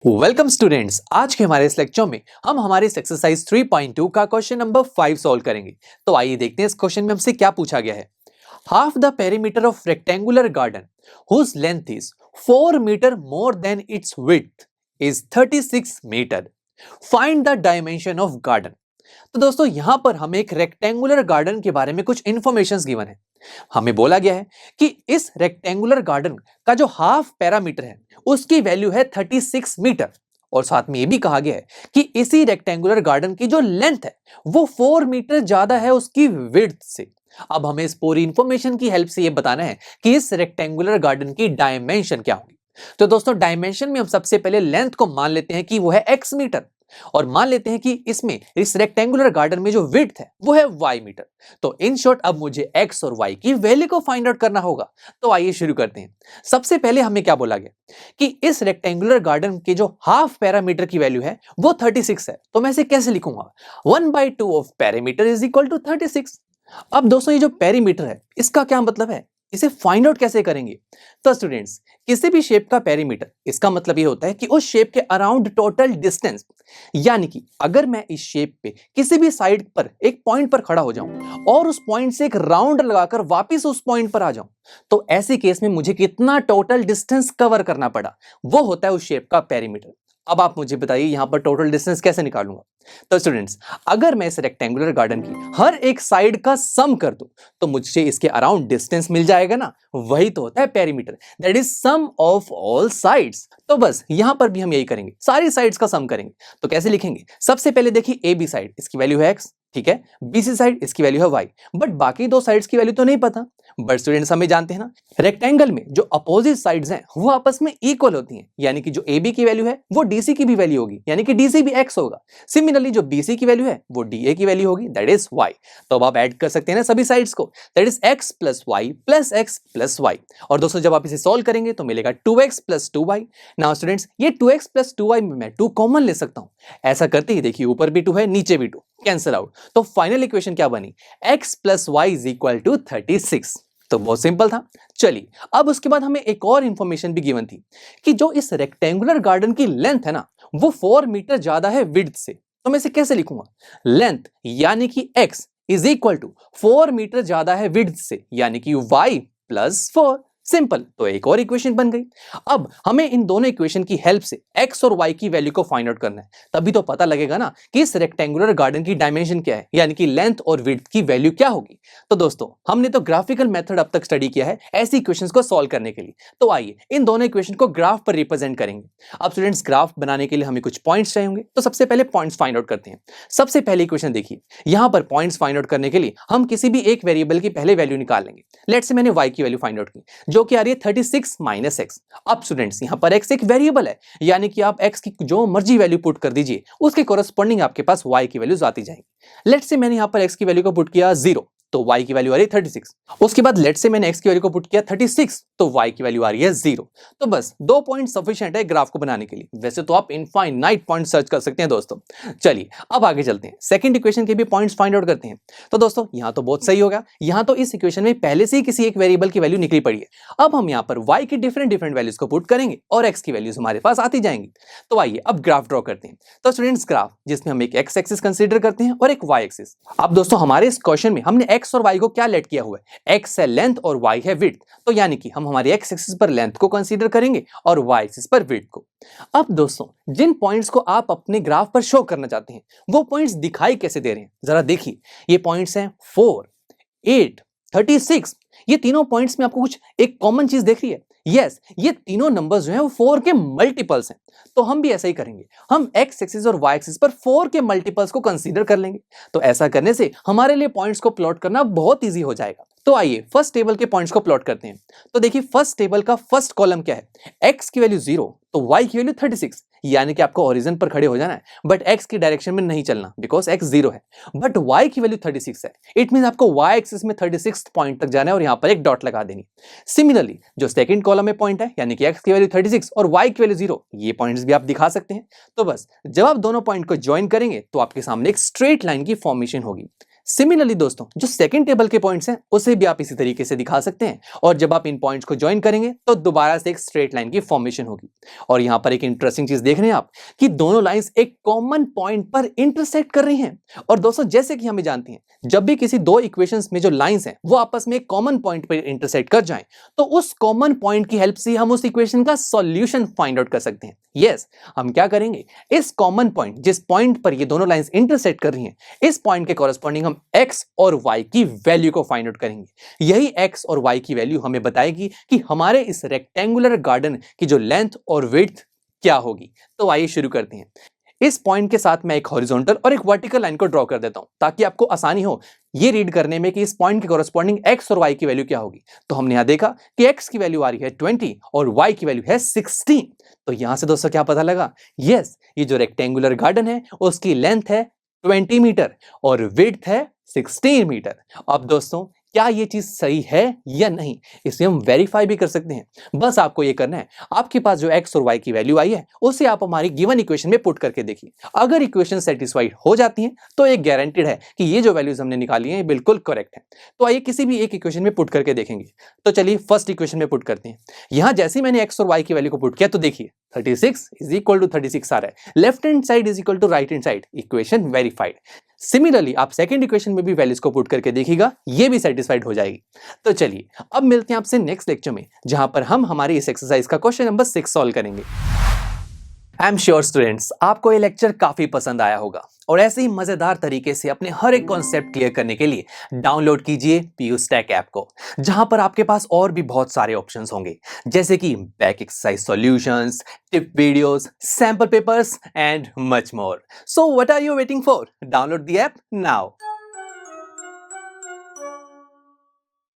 Welcome students. आज के हमारे इस लेक्चर में हम हमारे इस एक्सरसाइज 3.2 का क्वेश्चन नंबर 5 सॉल्व करेंगे। तो आइए देखते हैं इस क्वेश्चन में हमसे क्या पूछा गया है। Half the perimeter of rectangular garden whose length is 4 metre more than its width is 36 metre. Find the dimension of garden. तो दोस्तों यहां पर हमें एक रेक्टेंगुलर गार्डन के बारे में कुछ इंफॉर्मेशंस गिवन है। हमें बोला गया है कि इस रेक्टेंगुलर गार्डन का जो हाफ पैरामीटर है उसकी वैल्यू है 36 मीटर, और साथ में यह भी कहा गया है कि इसी रेक्टेंगुलर गार्डन की जो लेंथ है वो 4 मीटर ज्यादा है उसकी विड्थ से। अब हमें इस पूरी इंफॉर्मेशन की हेल्प से यह बताना है कि इस रेक्टेंगुलर गार्डन की डायमेंशन क्या होगी। तो दोस्तों डायमेंशन में हम सबसे पहले लेंथ को मान लेते हैं कि वो है x मीटर, और मान लेते हैं कि इसमें इस रेक्टेंगुलर गार्डन में जो विड्थ है वो है y मीटर। तो इन शॉर्ट अब मुझे x और y की वैल्यू को फाइंड आउट करना होगा। तो आइए शुरू करते हैं। सबसे पहले हमें क्या बोला गया कि इस रेक्टेंगुलर गार्डन के जो हाफ पैरामीटर की वैल्यू है वो 36 है। तो मैं इसे कैसे लिखूंगा, 1/2 of parameter is equal to 36। अब दोस्तों ये जो पैरामीटर है इसका क्या मतलब है, इसे फाइंड आउट कैसे करेंगे। तो स्टूडेंट्स किसी भी शेप का पेरीमीटर, इसका मतलब ये होता है कि उस शेप के अराउंड टोटल डिस्टेंस, यानी कि अगर मैं इस शेप पे किसी भी साइड पर एक पॉइंट पर खड़ा हो जाऊं और उस पॉइंट से एक राउंड लगाकर वापस उस पॉइंट पर आ जाऊं, तो ऐसे केस में मुझे कितना टोटल डिस्टेंस कवर करना पड़ा, वो होता है उस शेप का पेरीमीटर। अब आप मुझे बताइए यहां पर टोटल डिस्टेंस कैसे निकालूंगा। तो स्टूडेंट्स अगर मैं इस रेक्टेंगुलर गार्डन की हर एक साइड का सम कर दूं तो मुझे इसके अराउंड डिस्टेंस मिल जाएगा ना, वही तो होता है perimeter, that is sum of all sides. तो बस यहां पर भी हम यही करेंगे, सारी साइड्स का सम करेंगे। तो कैसे लिखेंगे, सबसे पहले देखिए ए बी साइड इसकी वैल्यू है x, ठीक है, बीसी साइड इसकी वैल्यू है y, बट बाकी दो साइड्स की वैल्यू तो नहीं पता। बट स्टूडेंट्स हमें जानते हैं ना, रेक्टेंगल में जो अपोजिट साइड्स हैं वो आपस में इक्वल होती हैं, यानी कि जो AB की वैल्यू है वो DC की भी वैल्यू होगी, यानी कि DC भी x होगा। सिमिलरली जो BC की वैल्यू है वो DA की वैल्यू होगी, दैट इज y। तो अब आप ऐड कर सकते हैं ना सभी साइड्स को, that is x plus y plus x plus y. और दोस्तों जब आप इसे सॉल्व करेंगे तो मिलेगा 2x plus 2y। Now students ये 2x प्लस 2y में मैं 2 कॉमन ले सकता हूं। ऐसा करते ही देखिए ऊपर भी 2 है नीचे भी 2, कैंसिल आउट। तो फाइनल इक्वेशन क्या बनी, x plus y is equal to 36। तो बहुत सिंपल था। चलिए अब उसके बाद हमें एक और इंफॉर्मेशन भी गिवन थी कि जो इस रेक्टेंगुलर गार्डन की लेंथ है ना वो 4 मीटर ज्यादा है विड्थ से। तो मैं इसे कैसे लिखूंगा, लेंथ यानी कि x is equal to 4 metre ज्यादा है विड्थ से, यानी कि y प्लस 4। सिंपल, तो एक और इक्वेशन बन गई। अब हमें इन दोनों इक्वेशन की हेल्प से x और y की वैल्यू को फाइंड आउट करना है, तभी तो पता लगेगा ना कि इस रेक्टेंगुलर गार्डन की डायमेंशन क्या है, यानी कि लेंथ और विड्थ की वैल्यू क्या होगी। तो दोस्तों हमने तो ग्राफिकल मेथड अब तक स्टडी किया है ऐसी इक्वेशंस को सॉल्व करने के लिए। तो आइए इन दोनों इक्वेशन को ग्राफ पर रिप्रेजेंट करेंगे। अब स्टूडेंट्स ग्राफ बनाने के लिए हमें कुछ पॉइंट्स चाहिए होंगे, तो सबसे पहले पॉइंट्स फाइंड आउट करते हैं। सबसे पहले इक्वेशन देखिए, यहां पर पॉइंट्स फाइंड आउट करने के लिए हम किसी भी एक वेरिएबल की पहले वैल्यू निकाल लेंगे। लेट्स से मैंने y की वैल्यू फाइंड आउट की जो कि आ रही है 36 माइनस एक्स। अब स्टूडेंट्स यहां पर x एक वेरिएबल है, यानी कि आप x की जो मर्जी वैल्यू पुट कर दीजिए उसके कोरस्पॉन्डिंग आपके पास y की वैल्यूज आती जाएंगी। लेट्स से मैंने यहां पर x की वैल्यू को पुट किया 0, तो y की वैल्यू आ रही है 36। उसके बाद लेट्स से मैंने x की वैल्यू को पुट किया 36, तो y की वैल्यू आ रही है 0। तो बस 2 पॉइंट सफिशिएंट है ग्राफ को बनाने के लिए। वैसे तो आप इनफाइनाइट पॉइंट सर्च कर सकते हैं दोस्तों। चलिए अब आगे चलते हैं, सेकंड इक्वेशन के भी पॉइंट्स फाइंड आउट करते हैं। तो दोस्तों यहां तो बहुत सही होगा, यहां तो इस इक्वेशन में पहले से ही किसी एक वेरिएबल की वैल्यू निकली पड़ी है। अब हम यहां पर y की डिफरेंट वैल्यूज को पुट करेंगे और x की वैल्यूज हमारे पास आती जाएंगी। तो आइए अब ग्राफ ड्रॉ करते हैं। तो स्टूडेंट्स ग्राफ जिसमें हम एक x एक्सिस कंसीडर करते हैं और एक y एक्सिस। अब दोस्तों हमारे इस क्वेश्चन में हमने x और y को क्या लेट किया हुआ है, x है लेंथ और y है विड्थ। तो यानी कि हम हमारे x एक्सिस पर लेंथ को कंसीडर करेंगे और y एक्सिस पर विड्थ को। अब दोस्तों जिन पॉइंट्स को आप अपने ग्राफ पर शो करना चाहते हैं वो पॉइंट्स दिखाई कैसे दे रहे हैं, जरा देखिए। ये पॉइंट्स हैं 4, 8, 36। ये तीनों पॉइंट्स में आपको कुछ एक कॉमन चीज देख रही है। यस, ये तीनों नंबर्स जो हैं वो 4 के मल्टीपल्स हैं। तो हम भी ऐसा ही करेंगे, हम x एक्सिस और y एक्सिस पर 4 के मल्टीपल्स को कंसीडर कर लेंगे। तो ऐसा करने से हमारे लिए पॉइंट्स को प्लॉट करना बहुत इजी हो जाएगा। तो आइए फर्स्ट टेबल के पॉइंट्स को प्लॉट करते हैं। तो देखिए फर्स्ट टेबल का फर्स्ट कॉलम क्या है, x की वैल्यू 0 तो y की वैल्यू 36, यानी कि आपको ओरिजिन पर खड़े हो जाना है, बट x की डायरेक्शन में नहीं चलना बिकॉज x 0 है, बट y की वैल्यू 36 है। इट मींस आपको y एक्सिस में 36 पॉइंट तक जाना है और यहां पर एक डॉट लगा देनी। सिमिलरली जो सेकंड कॉलम में पॉइंट है, यानी कि x की वैल्यू 36 और y की वैल्यू 0, ये पॉइंट्स भी आप दिखा सकते हैं। तो बस जब आप दोनों पॉइंट को ज्वाइन करेंगे तो आपके सामने एक स्ट्रेट लाइन की फॉर्मेशन होगी। सिमिलरली दोस्तों, जो सेकंड टेबल के पॉइंट्स हैं उसे भी आप इसी तरीके से दिखा सकते हैं, और जब आप इन पॉइंट्स को ज्वाइन करेंगे तो दोबारा से एक स्ट्रेट लाइन की फॉर्मेशन होगी। और यहां पर एक इंटरेस्टिंग चीज देख रहे हैं आप कि दोनों लाइंस एक कॉमन पॉइंट पर इंटरसेक्ट कर रही हैं। और दोस्तों, जैसे कि हमें जानते हैं, जब भी किसी दो इक्वेशंस में जो लाइंस हैं वो आपस में एक कॉमन पॉइंट पर इंटरसेक्ट कर जाएं, तो उस कॉमन पॉइंट की हेल्प से हम उस इक्वेशन का सॉल्यूशन फाइंड आउट कर सकते हैं। यस, हम क्या करेंगे, इस कॉमन पॉइंट, जिस पॉइंट पर ये दोनों लाइंस इंटरसेक्ट कर रही हैं, इस पॉइंट के कॉरेस्पॉन्डिंग हम x और y की वैल्यू को फाइंड आउट करेंगे। यही x और y की वैल्यू हमें बताएगी कि हमारे इस रेक्टेंगुलर गार्डन की जो लेंथ और विड्थ क्या होगी। तो आइए शुरू करते हैं। इस पॉइंट के साथ मैं एक हॉरिजॉन्टल और एक वर्टिकल लाइन को ड्रॉ कर देता हूं, ताकि आपको आसानी हो ये रीड करने में कि इस पॉइंट के कॉरेस्पॉन्डिंग x और y की वैल्यू क्या होगी। तो हमने यहां देखा कि x की वैल्यू आ रही है 20 और y की वैल्यू है 16। तो यहां से दोस्तों क्या पता लगा, यस, ये जो रेक्टेंगुलर गार्डन है उसकी लेंथ है 20 मीटर और विड्थ है 16 मीटर। अब दोस्तों, क्या ये चीज सही है या नहीं, इसे हम वेरीफाई भी कर सकते हैं। बस आपको ये करना है, आपके पास जो x और y की वैल्यू आई है उसे आप हमारी गिवन इक्वेशन में पुट करके देखिए। अगर इक्वेशन सेटिस्फाइड हो जाती है तो ये गारंटेड है कि ये जो वैल्यूज हमने निकाली हैं बिल्कुल करेक्ट है। तो आइए किसी भी एक इक्वेशन में पुट करके देखेंगे। तो चलिए फर्स्ट इक्वेशन में पुट करते हैं। यहां जैसे ही मैंने x और y की वैल्यू को पुट किया तो देखिए 36 इज इक्वल टू 36 आ रहा है। Left hand side is equal to right hand side, equation verified. Similarly आप सेकंड इक्वेशन में भी वैल्यूज को पुट करके देखिएगा, ये भी सेटिस्फाइड हो जाएगी। तो चलिए अब मिलते हैं आपसे नेक्स्ट लेक्चर में, जहां पर हम हमारी इस एक्सरसाइज का क्वेश्चन नंबर 6 सॉल्व करेंगे। आई एम श्योर स्टूडेंट्स, आपको ये लेक्चर काफी पसंद आया होगा, और ऐसे ही मजेदार तरीके से अपने हर एक कॉन्सेप्ट क्लियर करने के लिए डाउनलोड कीजिए PUSTACK ऐप को, जहां पर आपके पास और भी बहुत सारे ऑप्शंस होंगे, जैसे कि back exercise solutions, tip videos, sample papers and much more. So what are you waiting for? Download the app now.